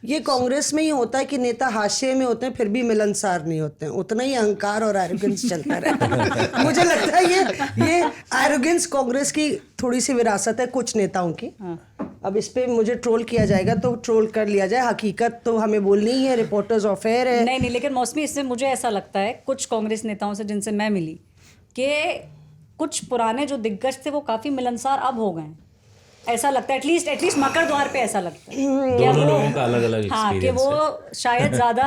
ये कांग्रेस में ही होता है कि नेता हाशिए में होते हैं फिर भी मिलनसार नहीं होते हैं, उतना ही अहंकार और एरोगेंस चलता रहता है। मुझे लगता है ये एरोगेंस कांग्रेस की थोड़ी सी विरासत है कुछ नेताओं की। अब इस पे मुझे ट्रोल किया जाएगा तो ट्रोल कर लिया जाए, हकीकत तो हमें बोलनी ही है, रिपोर्टर्स अफेयर है। नहीं, लेकिन मौसमी, इससे मुझे ऐसा लगता है कुछ कांग्रेस नेताओं से जिनसे मैं मिली कि कुछ पुराने जो दिग्गज थे वो काफी मिलनसार अब हो गए, ऐसा लगता है। एटलीस्ट मकर द्वार पे ऐसा लगता है। दोनों लोगों का अलग अलग हाँ, कि वो शायद ज्यादा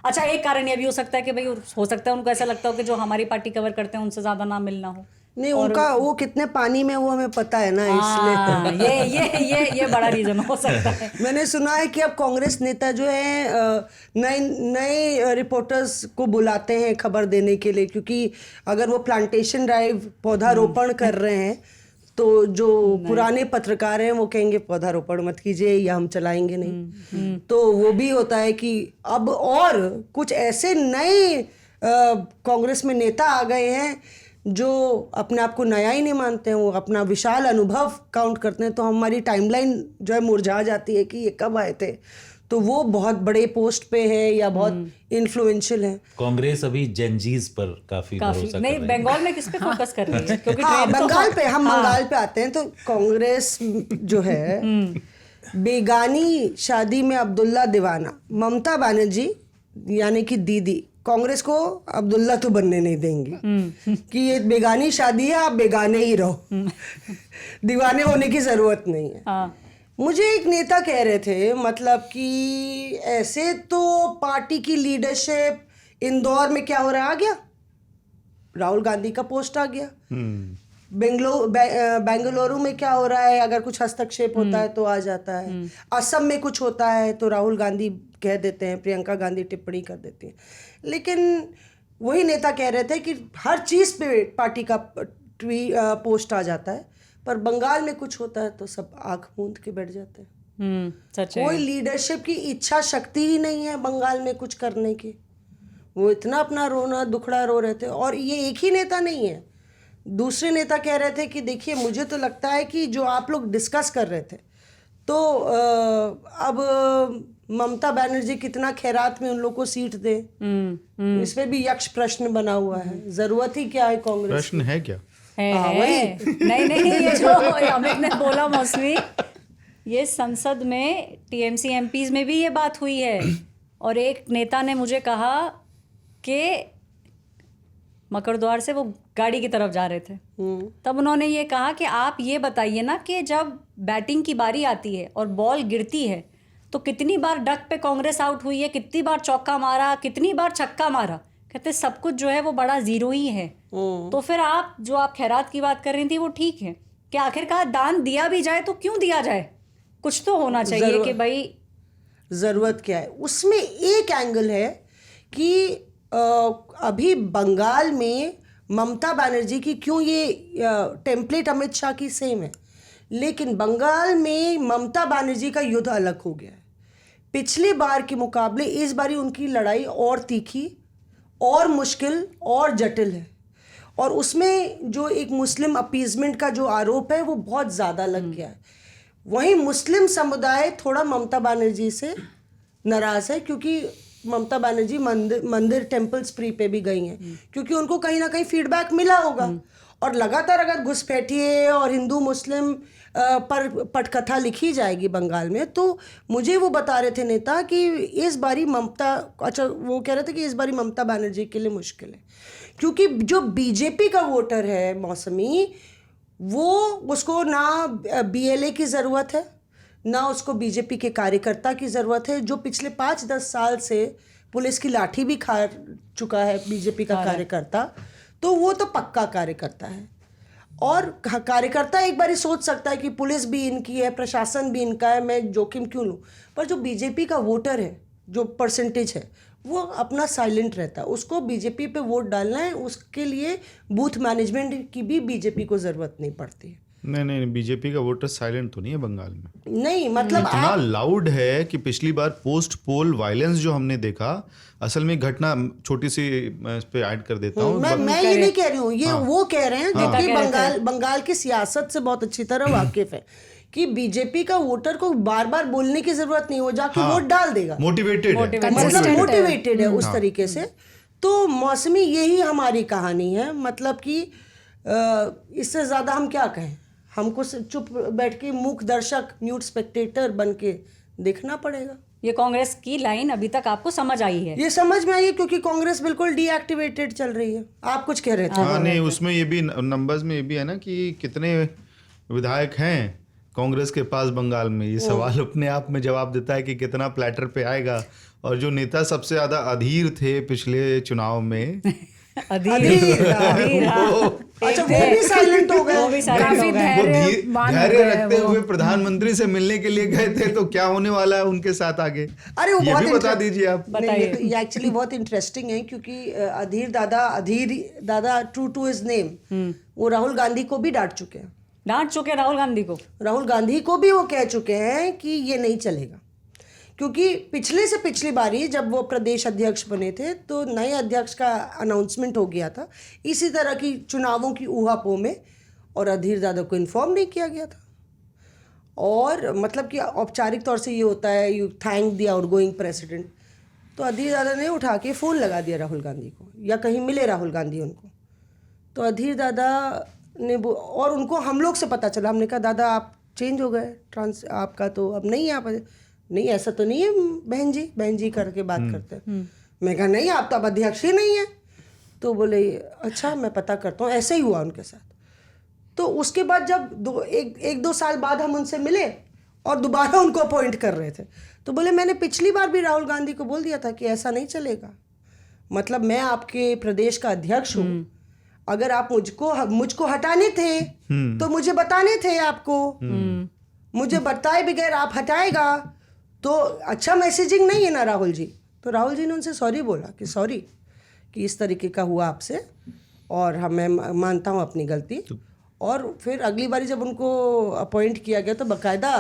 अच्छा, एक कारण ये भी हो सकता है कि भाई हो सकता है उनको ऐसा लगता हो कि जो हमारी पार्टी कवर करते हैं उनसे ज्यादा ना मिलना हो। नहीं, उनका वो कितने पानी में वो हमें पता है ना, इसलिए ये बड़ा रीजन हो सकता है। मैंने सुना है कि अब कांग्रेस नेता जो है नए रिपोर्टर्स को बुलाते हैं खबर देने के लिए, क्योंकि अगर वो प्लांटेशन ड्राइव पौधारोपण कर रहे हैं तो जो पुराने पत्रकार हैं वो कहेंगे पौधारोपण मत कीजिए या हम चलाएंगे नहीं। तो वो भी होता है कि अब और कुछ ऐसे नए कांग्रेस में नेता आ गए हैं जो अपने आप को नया ही नहीं मानते हैं, वो अपना विशाल अनुभव काउंट करते हैं। तो हमारी टाइमलाइन जो है मुरझा जाती है कि ये कब आए थे, तो वो बहुत बड़े पोस्ट पे है या बहुत इन्फ्लुएंशियल है। कांग्रेस अभी जेनजीज पर काफी भरोसा कर रही है। बंगाल में किस पे फोकस कर रही है? क्योंकि हाँ, बंगाल पे हम बंगाल पे आते हैं तो कांग्रेस जो है बेगानी शादी में अब्दुल्ला दीवाना, ममता बनर्जी यानी कि दीदी कांग्रेस को अब्दुल्ला तो बनने नहीं देंगी कि ये बेगानी शादी है, आप बेगाने ही रहो, दीवाने होने की जरूरत नहीं है। मुझे एक नेता कह रहे थे मतलब कि ऐसे तो पार्टी की लीडरशिप इंदौर में क्या हो रहा है, आ गया राहुल गांधी का पोस्ट आ गया। बेंगलुरु में क्या हो रहा है, अगर कुछ हस्तक्षेप होता है तो आ जाता है। असम में कुछ होता है तो राहुल गांधी कह देते हैं, प्रियंका गांधी टिप्पणी कर देती हैं। लेकिन वही नेता कह रहे थे कि हर चीज़ पे पार्टी का पोस्ट आ जाता है, पर बंगाल में कुछ होता है तो सब आंख मूंद के बैठ जाते हैं। सच कोई लीडरशिप की इच्छा शक्ति ही नहीं है बंगाल में कुछ करने की। वो इतना अपना रोना दुखड़ा रो रहे थे। और ये एक ही नेता नहीं है, दूसरे नेता कह रहे थे कि देखिए मुझे तो लगता है कि जो आप लोग डिस्कस कर रहे थे तो अब ममता बनर्जी कितना खैरात में उन लोग को सीट दे, इस पे भी यक्ष प्रश्न बना हुआ है। जरूरत ही क्या है कांग्रेस? प्रश्न है क्या? नहीं, ये जो अमित ने बोला मौसमी, ये संसद में टीएमसी एमपीज में भी ये बात हुई है। और एक नेता ने मुझे कहा कि मकरद्वार से वो गाड़ी की तरफ जा रहे थे, तब उन्होंने ये कहा कि आप ये बताइए ना कि जब बैटिंग की बारी आती है और बॉल गिरती है तो कितनी बार डक पे कांग्रेस आउट हुई है, कितनी बार चौका मारा, कितनी बार छक्का मारा। कहते सब कुछ जो है वो बड़ा जीरो ही है। तो फिर आप खैरात की बात कर रही थी वो ठीक है कि आखिरकार दान दिया भी जाए तो क्यों दिया जाए, कुछ तो होना चाहिए कि भाई जरूरत क्या है। उसमें एक एंगल है कि अभी बंगाल में ममता बनर्जी की क्यों ये टेम्पलेट अमित शाह की सेम है, लेकिन बंगाल में ममता बनर्जी का युद्ध अलग हो गया है। पिछली बार के मुकाबले इस बारी उनकी लड़ाई और तीखी और मुश्किल और जटिल है। और उसमें जो एक मुस्लिम अपीजमेंट का जो आरोप है वो बहुत ज़्यादा लग गया है। वहीं मुस्लिम समुदाय थोड़ा ममता बनर्जी से नाराज़ है, क्योंकि ममता बनर्जी मंदिर टेम्पल स्प्री पे भी गई हैं, क्योंकि उनको कहीं ना कहीं फीडबैक मिला होगा। और लगातार अगर घुसपैठिए और हिंदू मुस्लिम पर पटकथा लिखी जाएगी बंगाल में, तो मुझे वो बता रहे थे नेता कि इस बारी वो कह रहे थे कि इस बारी ममता बनर्जी के लिए मुश्किल है, क्योंकि जो बीजेपी का वोटर है मौसमी, वो उसको ना बीएलए की ज़रूरत है ना उसको बीजेपी के कार्यकर्ता की ज़रूरत है, जो पिछले 5-10 साल से पुलिस की लाठी भी खा चुका है बीजेपी का कार्यकर्ता, तो वो तो पक्का कार्यकर्ता है। और कार्यकर्ता एक बार ही सोच सकता है कि पुलिस भी इनकी है, प्रशासन भी इनका है, मैं जोखिम क्यों लूँ। पर जो बीजेपी का वोटर है, जो परसेंटेज है, वो अपना साइलेंट रहता है। उसको बीजेपी पे वोट डालना है, उसके लिए बूथ मैनेजमेंट की भी बीजेपी को ज़रूरत नहीं पड़ती है। नहीं, बीजेपी का वोटर साइलेंट तो नहीं है बंगाल में। नहीं मतलब इतना लाउड है कि पिछली बार पोस्ट पोल वायलेंस जो हमने देखा, असल में घटना छोटी सी मैं इस पे ऐड कर देता हूँ। मैं ये नहीं कह रही हूँ, ये वो कह रहे हैं जो कि बंगाल की सियासत से बहुत अच्छी तरह वाकिफ है कि बीजेपी का वोटर को बार बार बोलने की जरूरत नहीं, हो जाके वोट डाल देगा, मोटिवेटेड है, मतलब मोटिवेटेड है उस तरीके से। तो मौसमी यही हमारी कहानी है, मतलब कि इससे ज्यादा हम क्या कहें, हमको चुप बैठ के मूक दर्शक, म्यूट स्पेक्टेटर बन के देखना पड़ेगा। ये कांग्रेस की लाइन अभी तक आपको समझ आई है? ये समझ में आई है क्योंकि कांग्रेस बिल्कुल डीएक्टिवेटेड चल रही है। आप कुछ कह रहे थे? हाँ नहीं, उसमें ये भी नंबर्स में ये भी है ना कि कितने विधायक हैं कांग्रेस के पास बंगाल में। ये सवाल अपने आप में जवाब देता है कि कितना प्लेटर पे आएगा। और जो नेता सबसे ज्यादा अधीर थे पिछले चुनाव में अधीर अच्छा वो भी साइलेंट हो गए, वो भी silent हो गए। वो धैर्य रखते हुए प्रधानमंत्री से मिलने के लिए गए थे, तो क्या होने वाला है उनके साथ आगे, अरे वो ये बहुत भी बता दीजिए आप। ये एक्चुअली बहुत इंटरेस्टिंग है क्योंकि अधीर दादा ट्रू टू हिज नेम वो राहुल गांधी को भी डांट चुके हैं। राहुल गांधी को? राहुल गांधी को भी वो कह चुके हैं कि ये नहीं चलेगा, क्योंकि पिछले से पिछली बारी जब वो प्रदेश अध्यक्ष बने थे तो नए अध्यक्ष का अनाउंसमेंट हो गया था इसी तरह की चुनावों की ऊहापोह में, और अधीर दादा को इन्फॉर्म नहीं किया गया था। और मतलब कि औपचारिक तौर से ये होता है, you thank the outgoing president. तो अधीर दादा ने उठा के फ़ोन लगा दिया राहुल गांधी को, या कहीं मिले राहुल गांधी उनको। तो अधीर दादा ने और उनको हम लोग से पता चला, हमने कहा दादा आप चेंज हो गए, आपका तो अब नहीं है, आप नहीं ऐसा तो नहीं है बहन जी करके बात करते हैं। मैं कहा नहीं, आप तो अब अध्यक्ष ही नहीं है। तो बोले अच्छा मैं पता करता हूँ। ऐसे ही हुआ उनके साथ। तो उसके बाद जब एक दो साल बाद हम उनसे मिले और दोबारा उनको अपॉइंट कर रहे थे, तो बोले मैंने पिछली बार भी राहुल गांधी को बोल दिया था कि ऐसा नहीं चलेगा, मतलब मैं आपके प्रदेश का अध्यक्ष हूँ, अगर आप मुझको हटाने थे तो मुझे बताने थे आपको, मुझे बताए बगैर आप हटाएगा तो अच्छा मैसेजिंग नहीं है ना राहुल जी। तो राहुल जी ने उनसे सॉरी बोला कि सॉरी कि इस तरीके का हुआ आपसे, और मैं मानता हूँ अपनी गलती। और फिर अगली बारी जब उनको अपॉइंट किया गया तो बाकायदा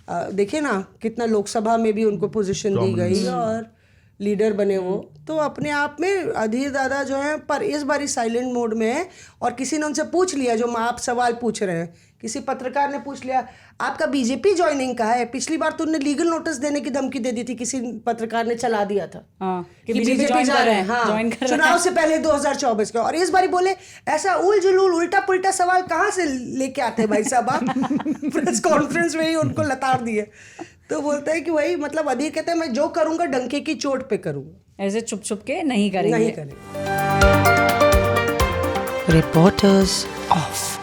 देखिए ना कितना लोकसभा में भी उनको पोजीशन दी गई और लीडर बने वो। तो अपने आप में अधीर दादा जो हैं, पर इस बारी साइलेंट मोड में है। और किसी ने उनसे पूछ लिया जो आप सवाल पूछ रहे हैं, किसी पत्रकार ने पूछ लिया आपका बीजेपी ज्वाइनिंग का है, पिछली बार तो उन्हें लीगल नोटिस देने की धमकी दे दी थी, किसी पत्रकार ने चला दिया था कि बीजेपी जा रहे हैं, हाँ चुनाव से पहले 2024 के। और इस बारी बोले ऐसा उल जुलूल उल्टा पुल्टा सवाल कहाँ से लेके आते भाई साहब आप प्रेस कॉन्फ्रेंस में ही उनको लताड़ दिए। तो बोलता है कि वही मतलब अधीर कहते हैं मैं जो करूंगा डंके की चोट पे करूंगा, ऐसे छुप छुप के नहीं करेंगे। Reporters of.